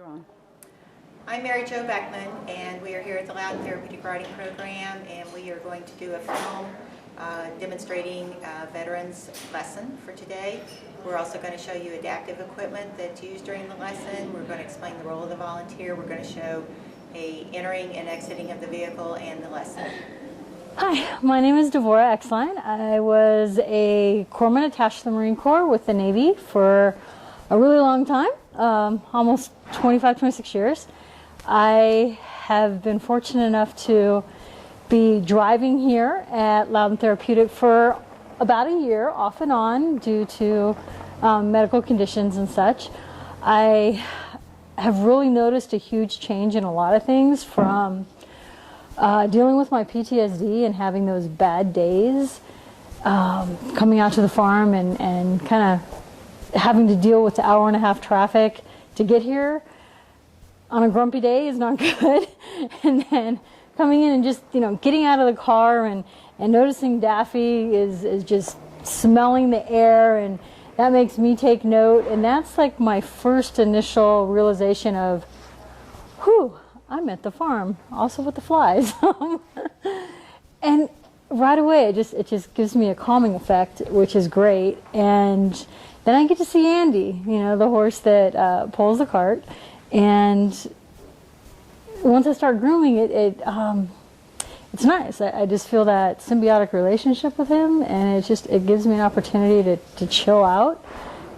You're on. I'm Mary Jo Beckman, and we are here at the Loudon Therapeutic Riding Program, and we are going to do a film demonstrating a veterans lesson for today. We're also going to show you adaptive equipment that's used during the lesson. We're going to explain the role of the volunteer. We're going to show a entering and exiting of the vehicle and the lesson. Hi, my name is Devorah Exline. I was a corpsman attached to the Marine Corps with the Navy for a really long time, almost 25, 26 years. I have been fortunate enough to be driving here at Loudon Therapeutic for about a year, off and on, due to medical conditions and such. I have really noticed a huge change in a lot of things, from dealing with my PTSD and having those bad days, coming out to the farm and kind of having to deal with the hour-and-a-half traffic to get here on a grumpy day is not good. And then coming in and just, getting out of the car and noticing Daffy is just smelling the air, and that makes me take note. And that's like my first initial realization of, whew, I'm at the farm, also with the flies. And right away, it just gives me a calming effect, which is great. And then I get to see Andy, the horse that pulls the cart. And once I start grooming it's nice. I just feel that symbiotic relationship with him, and it gives me an opportunity to chill out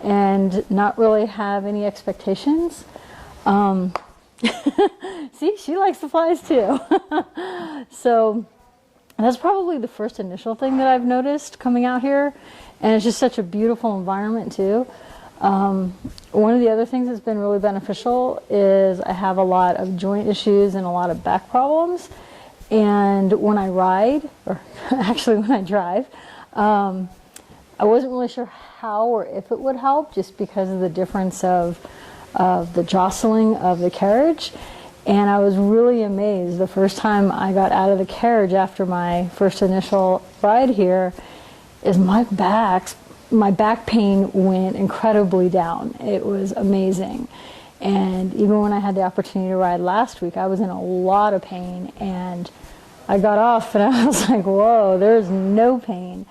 and not really have any expectations. See, she likes the flies too. So that's probably the first initial thing that I've noticed coming out here, and it's just such a beautiful environment too. One of the other things that's been really beneficial is I have a lot of joint issues and a lot of back problems, and when I ride, or actually when I drive, I wasn't really sure how or if it would help, just because of the difference of the jostling of the carriage. And I was really amazed the first time I got out of the carriage after my first initial ride here, is my back pain went incredibly down. It was amazing. And even when I had the opportunity to ride last week, I was in a lot of pain, and I got off and I was like, whoa, there's no pain.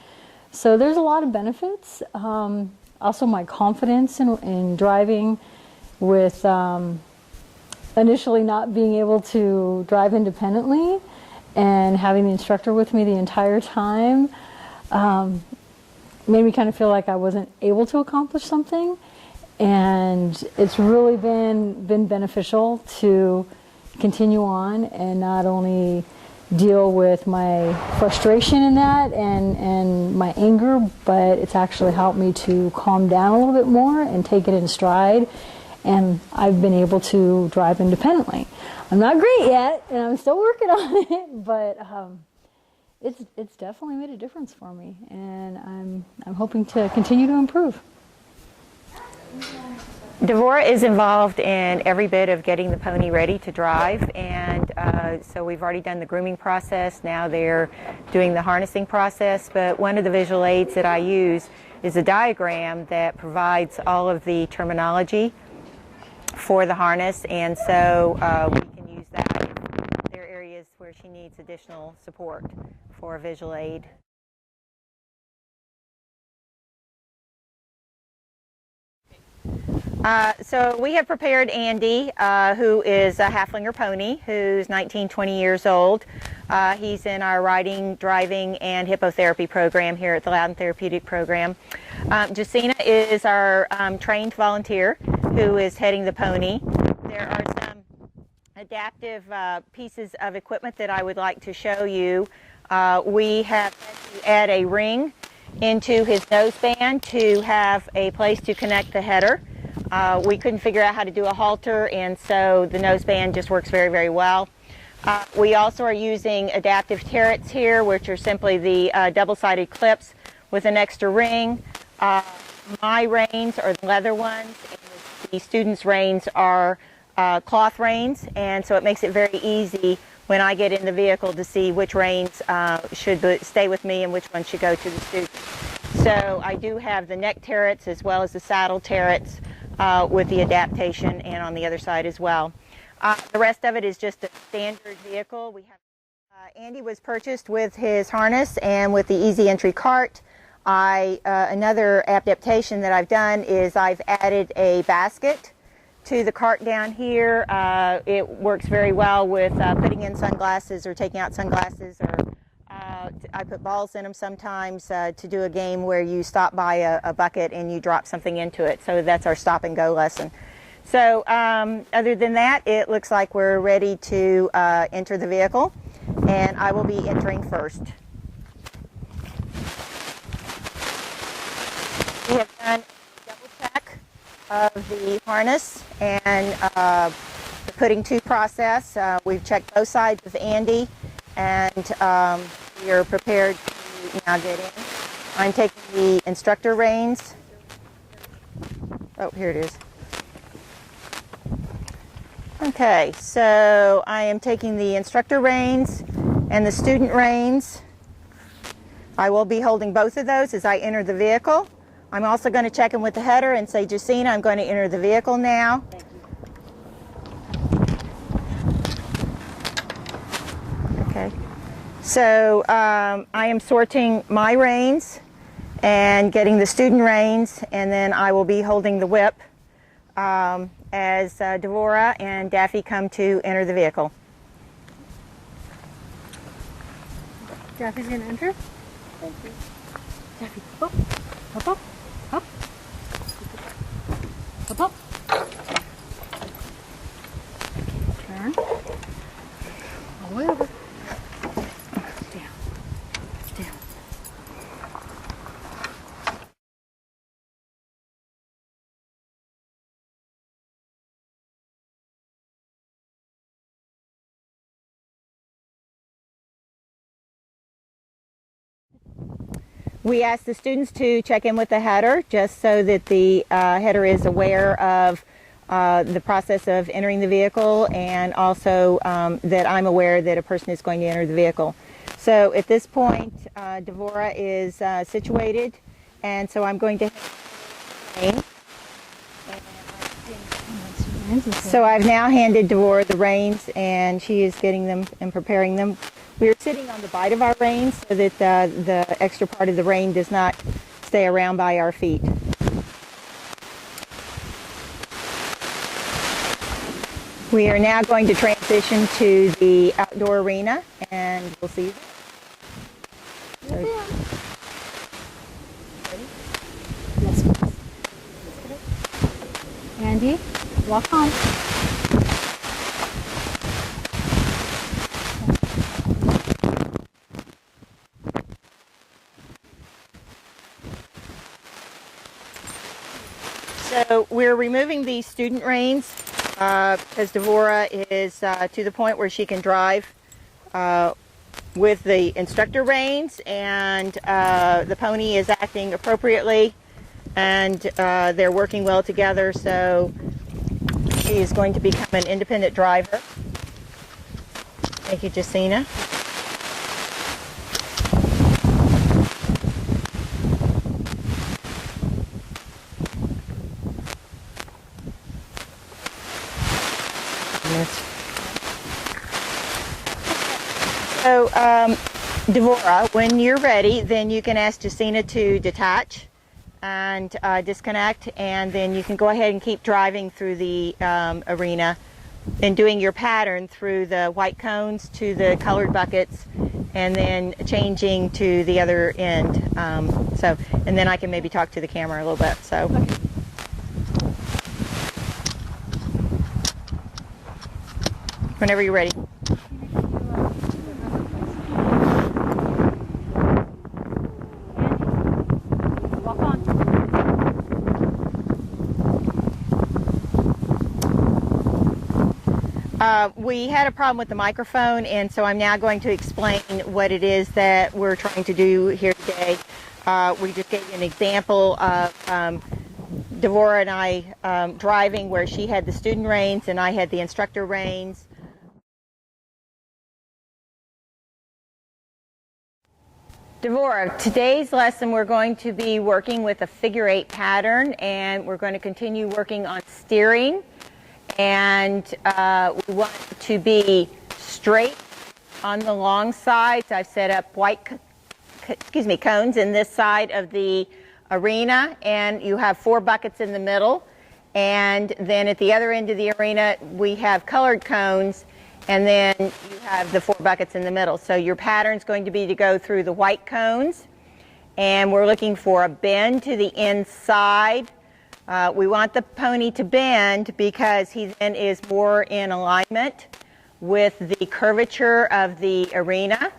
So there's a lot of benefits. Also my confidence in driving, with initially not being able to drive independently and having the instructor with me the entire time, made me kind of feel like I wasn't able to accomplish something. And it's really been beneficial to continue on and not only deal with my frustration in that and my anger, but it's actually helped me to calm down a little bit more and take it in stride. And I've been able to drive independently. I'm not great yet, and I'm still working on it, but it's definitely made a difference for me, and I'm hoping to continue to improve. Devorah is involved in every bit of getting the pony ready to drive, and so we've already done the grooming process. Now they're doing the harnessing process, but one of the visual aids that I use is a diagram that provides all of the terminology for the harness, and so we can use that if there are areas where she needs additional support for a visual aid. So we have prepared Andy, who is a Haflinger pony, who's 19, 20 years old. He's in our riding, driving, and hippotherapy program here at the Loudon Therapeutic program. Jacina is our trained volunteer who is heading the pony. There are some adaptive pieces of equipment that I would like to show you. We have had to add a ring into his noseband to have a place to connect the header. We couldn't figure out how to do a halter, and so the noseband just works very, very well. We also are using adaptive terrets here, which are simply the double-sided clips with an extra ring. My reins are the leather ones, and the students' reins are cloth reins, and so it makes it very easy when I get in the vehicle to see which reins should stay with me and which ones should go to the students. So I do have the neck terrets as well as the saddle terrets with the adaptation, and on the other side as well. The rest of it is just a standard vehicle. We have Andy was purchased with his harness and with the easy entry cart. Another adaptation that I've done is I've added a basket to the cart down here. It works very well with putting in sunglasses or taking out sunglasses, or I put balls in them sometimes to do a game where you stop by a bucket and you drop something into it. So that's our stop and go lesson. So other than that, it looks like we're ready to enter the vehicle, and I will be entering first. We have done a double check of the harness and the putting to process. We've checked both sides with Andy, and we are prepared to now get in. I'm taking the instructor reins. Oh, here it is. Okay, so I am taking the instructor reins and the student reins. I will be holding both of those as I enter the vehicle. I'm also going to check in with the header and say, Jacina, I'm going to enter the vehicle now. Okay, so I am sorting my reins and getting the student reins, and then I will be holding the whip as Devora and Daffy come to enter the vehicle. Daffy's going to enter. Thank you. Daffy, up, up, up, up, up, up. Turn. All the way over. Down. Down. We ask the students to check in with the header just so that the header is aware of the process of entering the vehicle, and also that I'm aware that a person is going to enter the vehicle. So at this point, Devora is situated, and so I'm going to So I've now handed Devora the reins, and she is getting them and preparing them. We are sitting on the bite of our reins so that the extra part of the rein does not stay around by our feet. We are now going to transition to the outdoor arena, and we'll see you there. So, Yes. Andy, walk on. So we're removing the student reins because Devora is to the point where she can drive with the instructor reins, and the pony is acting appropriately, and they're working well together, so she is going to become an independent driver. Thank you, Jacina. So, Devora, when you're ready, then you can ask Jacina to detach and disconnect, and then you can go ahead and keep driving through the arena and doing your pattern through the white cones to the colored buckets, and then changing to the other end. And then I can maybe talk to the camera a little bit. So. Okay. Whenever you're ready. Walk on. We had a problem with the microphone, and so I'm now going to explain what it is that we're trying to do here today. We just gave you an example of Devora and I driving, where she had the student reins and I had the instructor reins. Devora, today's lesson we're going to be working with a figure 8 pattern, and we're going to continue working on steering, and we want it to be straight on the long sides. I've set up cones in this side of the arena, and you have 4 buckets in the middle, and then at the other end of the arena we have colored cones, and then you have the 4 buckets in the middle. So your pattern's going to be to go through the white cones, and we're looking for a bend to the inside. We want the pony to bend because he then is more in alignment with the curvature of the arena,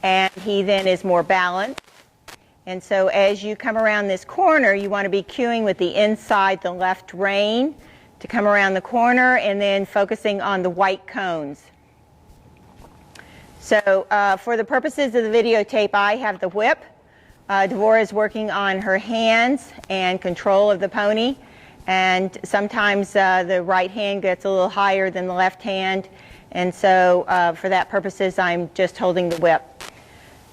and he then is more balanced. And so as you come around this corner, you want to be cueing with the inside, the left rein, to come around the corner, and then focusing on the white cones. So for the purposes of the videotape, I have the whip. Devora is working on her hands and control of the pony, and sometimes the right hand gets a little higher than the left hand, and so for that purposes I'm just holding the whip.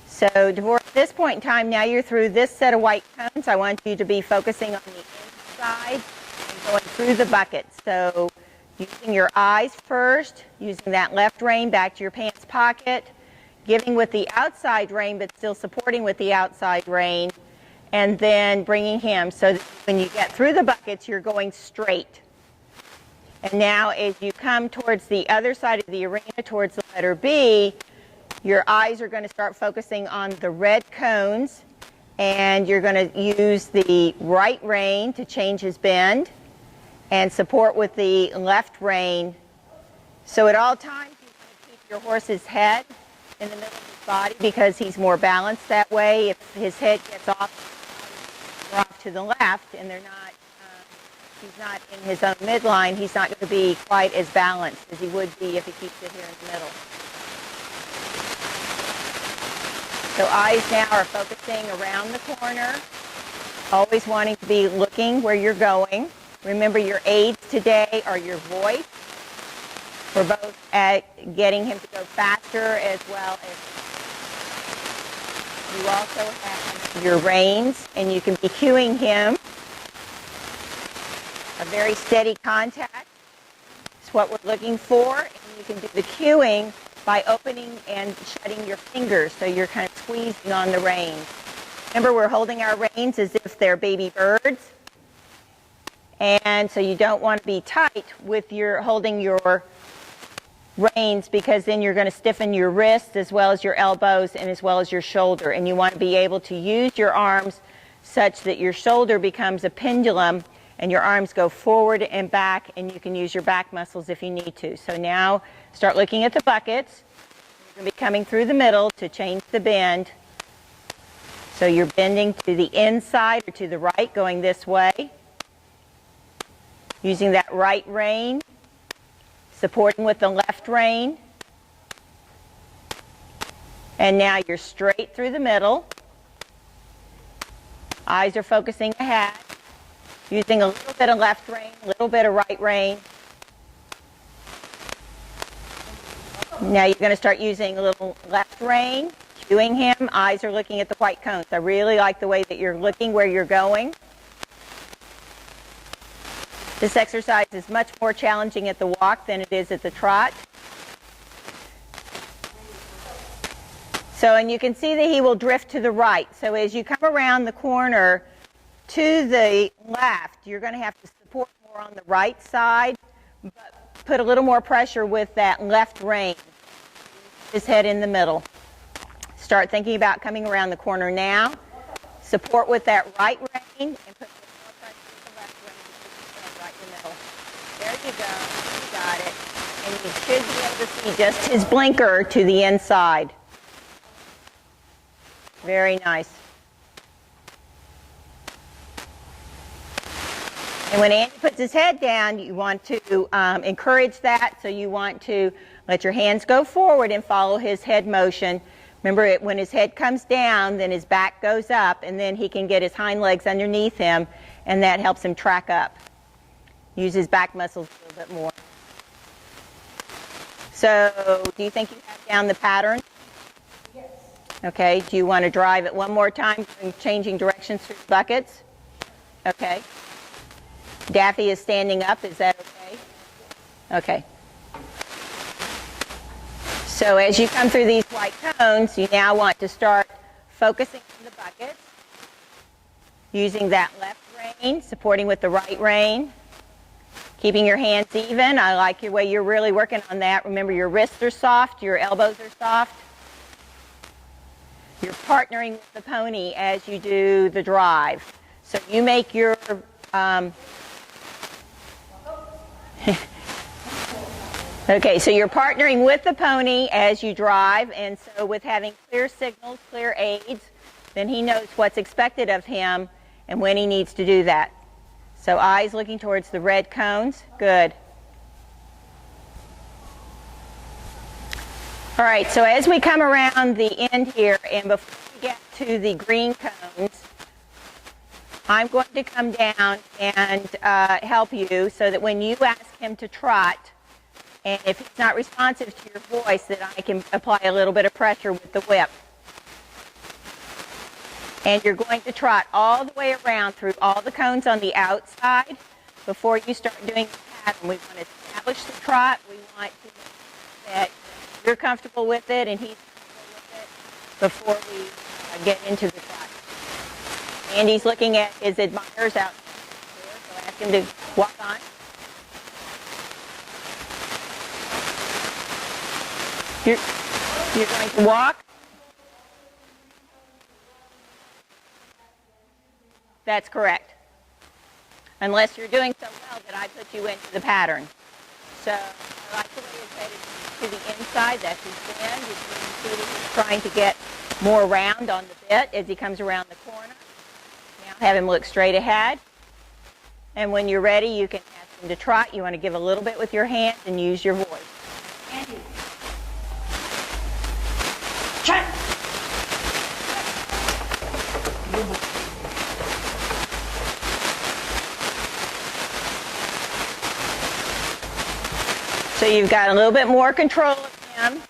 So Devora, at this point in time, now you're through this set of white cones. I want you to be focusing on the inside and going through the buckets. So using your eyes first, using that left rein back to your pants pocket, giving with the outside rein but still supporting with the outside rein, and then bringing him so that when you get through the buckets you're going straight. And now as you come towards the other side of the arena, towards the letter B, your eyes are going to start focusing on the red cones, and you're going to use the right rein to change his bend and support with the left rein. So at all times you want to keep your horse's head in the middle of his body because he's more balanced that way. If his head gets off to the left and he's not in his own midline, he's not going to be quite as balanced as he would be if he keeps it here in the middle. So eyes now are focusing around the corner, always wanting to be looking where you're going. Remember, your aids today are your voice. We're both at getting him to go faster, as well as you also have your reins, and you can be cueing him. A very steady contact is what we're looking for, and you can do the cueing by opening and shutting your fingers, so you're kind of squeezing on the reins. Remember, we're holding our reins as if they're baby birds, and so you don't want to be tight with your holding your reins, because then you're going to stiffen your wrists as well as your elbows and as well as your shoulder, and you want to be able to use your arms such that your shoulder becomes a pendulum and your arms go forward and back, and you can use your back muscles if you need to. So now start looking at the buckets. You're going to be coming through the middle to change the bend. So you're bending to the inside or to the right, going this way. Using that right rein, supporting with the left rein. And now you're straight through the middle. Eyes are focusing ahead. Using a little bit of left rein, a little bit of right rein. Now you're going to start using a little left rein, cueing him. Eyes are looking at the white cones. I really like the way that you're looking where you're going. This exercise is much more challenging at the walk than it is at the trot. So, and you can see that he will drift to the right. So as you come around the corner to the left, you're going to have to support more on the right side, but put a little more pressure with that left rein. His head in the middle. Start thinking about coming around the corner now. Support with that right rein and put more pressure with the left rein to keep his head right in the middle. There you go. You got it. And you should be able to see just his blinker to the inside. Very nice. And when Andy puts his head down, you want to encourage that, so you want to let your hands go forward and follow his head motion. Remember, when his head comes down, then his back goes up, and then he can get his hind legs underneath him, and that helps him track up. Use his back muscles a little bit more. So, do you think you have down the pattern? Yes. Okay, do you want to drive it one more time, changing directions through the buckets? Okay. Daffy is standing up, is that okay? Okay. So as you come through these white cones, you now want to start focusing on the buckets, using that left rein, supporting with the right rein, keeping your hands even. I like the way you're really working on that. Remember, your wrists are soft, your elbows are soft. You're partnering with the pony as you do the drive. So you make your okay, so you're partnering with the pony as you drive, and so with having clear signals, clear aids, then he knows what's expected of him and when he needs to do that. So eyes looking towards the red cones. Good. All right, so as we come around the end here, and before we get to the green cones, I'm going to come down and help you so that when you ask him to trot, and if he's not responsive to your voice, that I can apply a little bit of pressure with the whip. And you're going to trot all the way around through all the cones on the outside before you start doing the pattern. We want to establish the trot. We want to make sure that you're comfortable with it and he's comfortable with it before we get into the trot. Andy's looking at his admirers out there, so ask him to walk on. You're going to walk. That's correct. Unless you're doing so well that I put you into the pattern. So I like the way it's headed to the inside. That's his bend. You can see that he's trying to get more round on the bit as he comes around the corner. Now have him look straight ahead. And when you're ready, you can ask him to trot. You want to give a little bit with your hands and use your voice. Andy. Trot. So you've got a little bit more control of him.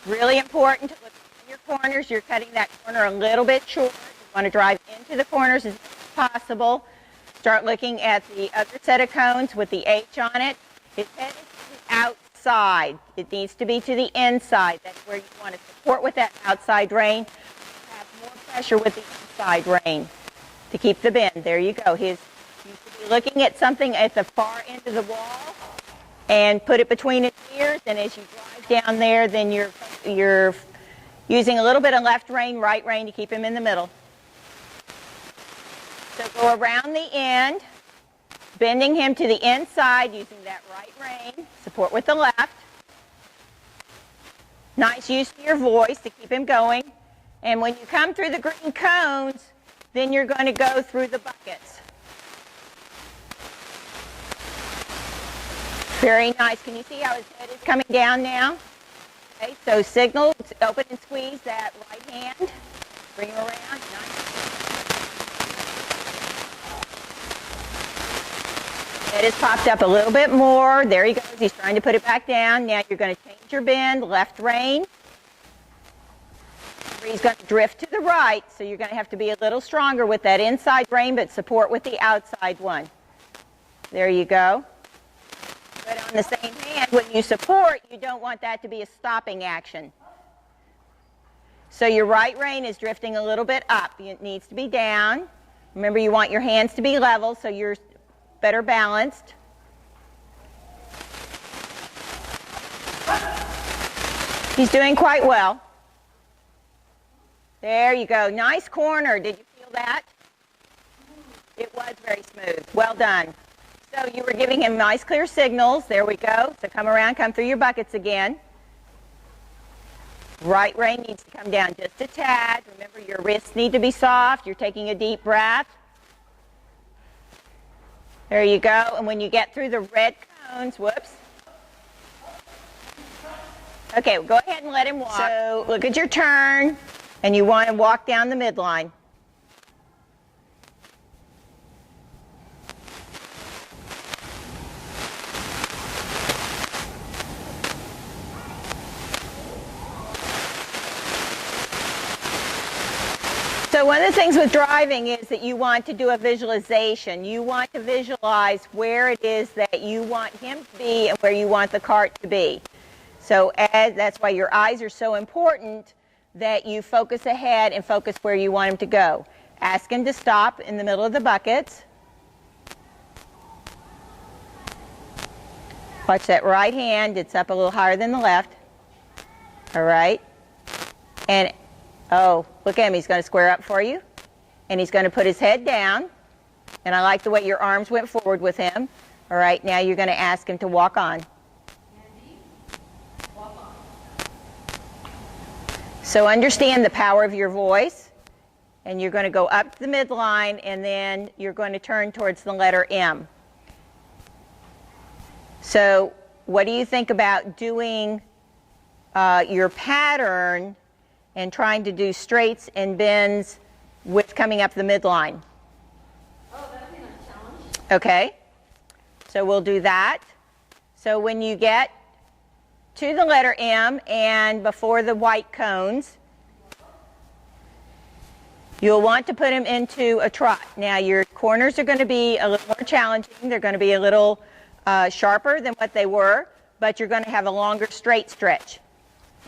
Really important to look in your corners. You're cutting that corner a little bit short. You want to drive into the corners as much as possible. Start looking at the other set of cones with the H on it. His head is to the outside. It needs to be to the inside. That's where you want to support with that outside rein. Have more pressure with the inside rein to keep the bend. There you go. You should be looking at something at the far end of the wall and put it between its ears, and as you drive down there, then you're using a little bit of left rein, right rein to keep him in the middle. So go around the end, bending him to the inside using that right rein, support with the left. Nice use of your voice to keep him going. And when you come through the green cones, then you're going to go through the buckets. Very nice. Can you see how his head is coming down now? Okay, so signal, open and squeeze that right hand. Bring him around. Nice. Head has popped up a little bit more. There he goes. He's trying to put it back down. Now you're going to change your bend, left rein. He's going to drift to the right, so you're going to have to be a little stronger with that inside rein, but support with the outside one. There you go. But on the same hand, when you support, you don't want that to be a stopping action. So your right rein is drifting a little bit up. It needs to be down. Remember, you want your hands to be level so you're better balanced. He's doing quite well. There you go. Nice corner. Did you feel that? It was very smooth. Well done. So you were giving him nice clear signals. There we go. So come around, come through your buckets again. Right rein needs to come down just a tad. Remember, your wrists need to be soft. You're taking a deep breath. There you go. And when you get through the red cones, whoops. Okay, well, go ahead and let him walk. So look at your turn, and you want to walk down the midline. So one of the things with driving is that you want to do a visualization. You want to visualize where it is that you want him to be and where you want the cart to be. So that's why your eyes are so important, that you focus ahead and focus where you want him to go. Ask him to stop in the middle of the buckets. Watch that right hand. It's up a little higher than the left. All right. And, oh, look at him. He's going to square up for you. And he's going to put his head down. And I like the way your arms went forward with him. All right. Now you're going to ask him to walk on. So understand the power of your voice. And you're going to go up to the midline, and then you're going to turn towards the letter M. So what do you think about doing your pattern and trying to do straights and bends with coming up the midline? Oh, that'd be a nice challenge. Okay. So we'll do that. So when you get to the letter M and before the white cones, you'll want to put him into a trot. Now your corners are going to be a little more challenging. They're going to be a little sharper than what they were, but you're going to have a longer straight stretch.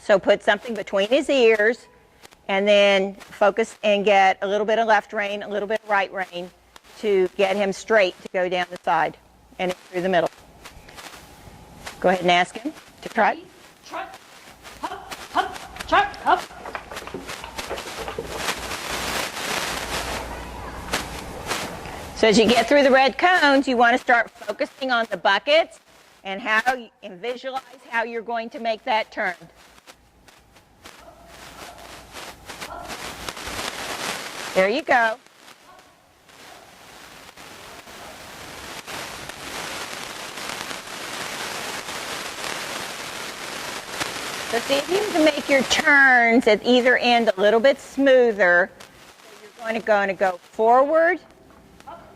So put something between his ears and then focus and get a little bit of left rein, a little bit of right rein to get him straight to go down the side and through the middle. Go ahead and ask him to trot. Trot, hop, hop, trot, hop. So as you get through the red cones, you want to start focusing on the buckets and visualize how you're going to make that turn. There you go. So see if you can make your turns at either end a little bit smoother. So you're going to go forward.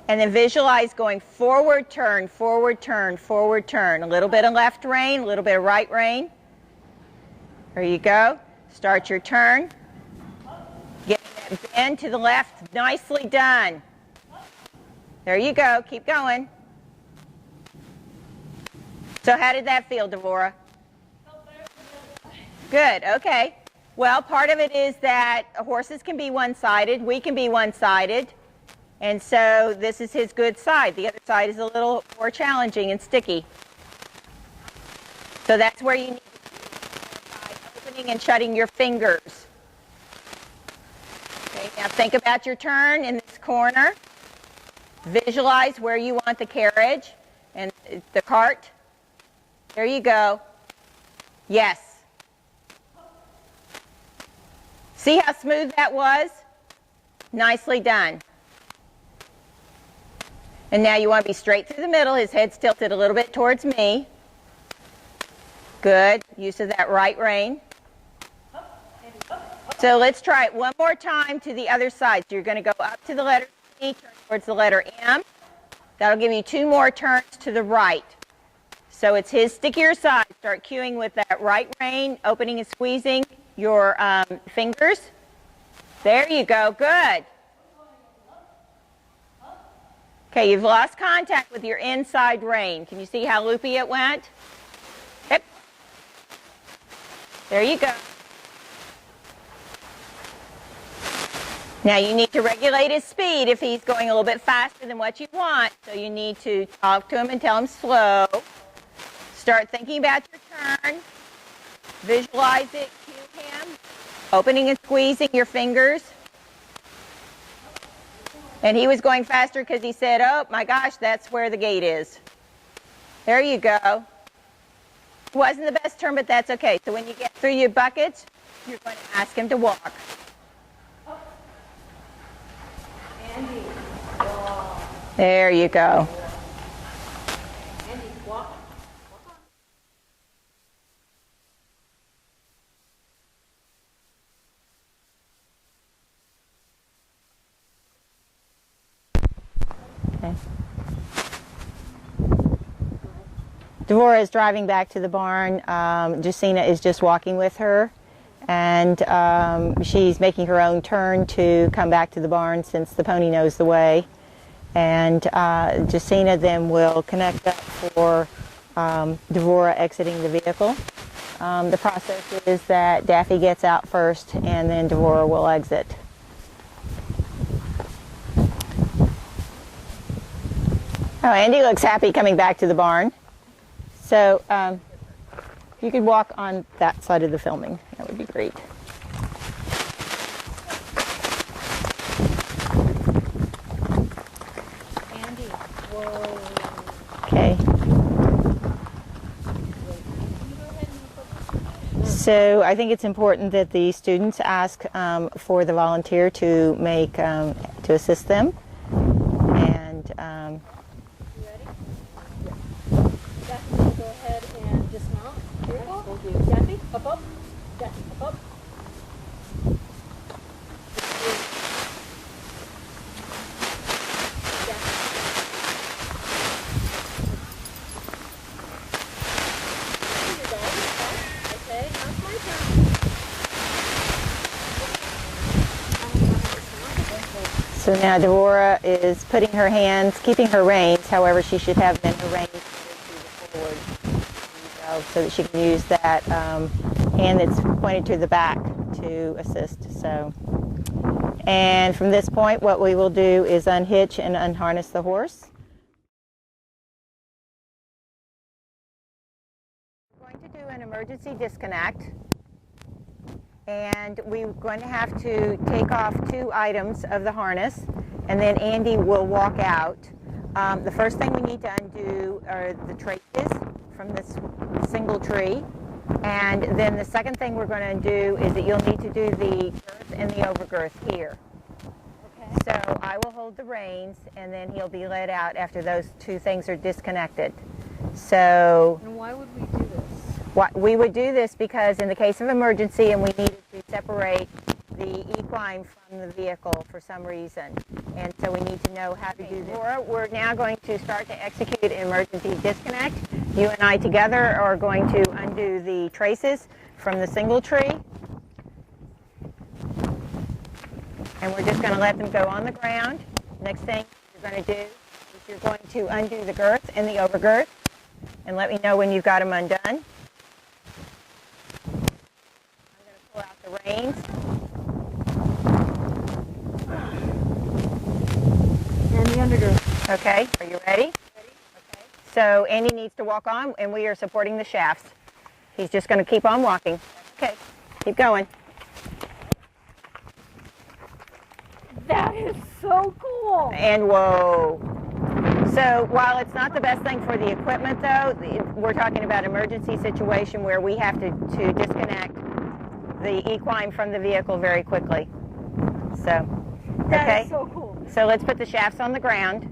And then visualize going forward, turn, forward, turn, forward, turn. A little bit of left rein, a little bit of right rein. There you go. Start your turn. Get that bend to the left. Nicely done. There you go. Keep going. So how did that feel, Devorah? Good. Okay. Well, part of it is that horses can be one-sided. We can be one-sided. And so this is his good side. The other side is a little more challenging and sticky. So that's where you need to be opening and shutting your fingers. Okay, now think about your turn in this corner. Visualize where you want the carriage and the cart. There you go. Yes. See how smooth that was? Nicely done. And now you want to be straight through the middle. His head's tilted a little bit towards me. Good. Use of that right rein. So let's try it one more time to the other side. So you're going to go up to the letter C, turn towards the letter M. That'll give you 2 more turns to the right. So it's his stickier side. Start cueing with that right rein, opening and squeezing your fingers. There you go. Good. Okay, you've lost contact with your inside rein. Can you see how loopy it went? Hip. There you go. Now you need to regulate his speed if he's going a little bit faster than what you want. So you need to talk to him and tell him slow. Start thinking about your turn. Visualize it, cue him. Opening and squeezing your fingers. And he was going faster because he said, oh my gosh, that's where the gate is. There you go. Wasn't the best turn, but that's okay. So when you get through your buckets, you're going to ask him to walk. Andy, walk. There you go. Andy, walk. Okay. Devorah is driving back to the barn. Justina is just walking with her. and she's making her own turn to come back to the barn since the pony knows the way. And Jacina then will connect up for Devora exiting the vehicle. The process is that Daffy gets out first and then Devora will exit. Oh, Andy looks happy coming back to the barn. So you could walk on that side of the filming. That would be great. Andy, whoa. Okay. So I think it's important that the students ask for the volunteer to make to assist them. And You ready? Yeah. Daffy, go ahead and dismount. Here you go. Thank you. Daffy, up. Daffy, up. so now Devora is putting her hands, keeping her reins. However, she should have then her reins forward so that she can use that hand that's pointed to the back to assist. So, and from this point, what we will do is unhitch and unharness the horse. We're going to do an emergency disconnect. And we're going to have to take off 2 items of the harness, and then Andy will walk out. The first thing we need to undo are the traces from this single tree. And then the second thing we're going to do is that you'll need to do the girth and the overgirth here. Okay. So I will hold the reins, and then he'll be led out after those 2 things are disconnected. So. And why would we do this? We would do this because in the case of emergency and we needed to separate the equine from the vehicle for some reason. And so we need to know how to do this. We're now going to start to execute an emergency disconnect. You and I together are going to undo the traces from the single tree. And we're just going to let them go on the ground. Next thing you're going to do is you're going to undo the girth and the overgirth. And let me know when you've got them undone. Pull out the reins. And the undergirth. Okay, are you ready? Ready. Okay. So Andy needs to walk on, and we are supporting the shafts. He's just going to keep on walking. Okay, keep going. That is so cool. And whoa. So while it's not the best thing for the equipment, though, we're talking about emergency situation where we have to disconnect the equine from the vehicle very quickly. So, That is so cool. So let's put the shafts on the ground.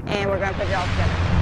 And we're going to put it all together.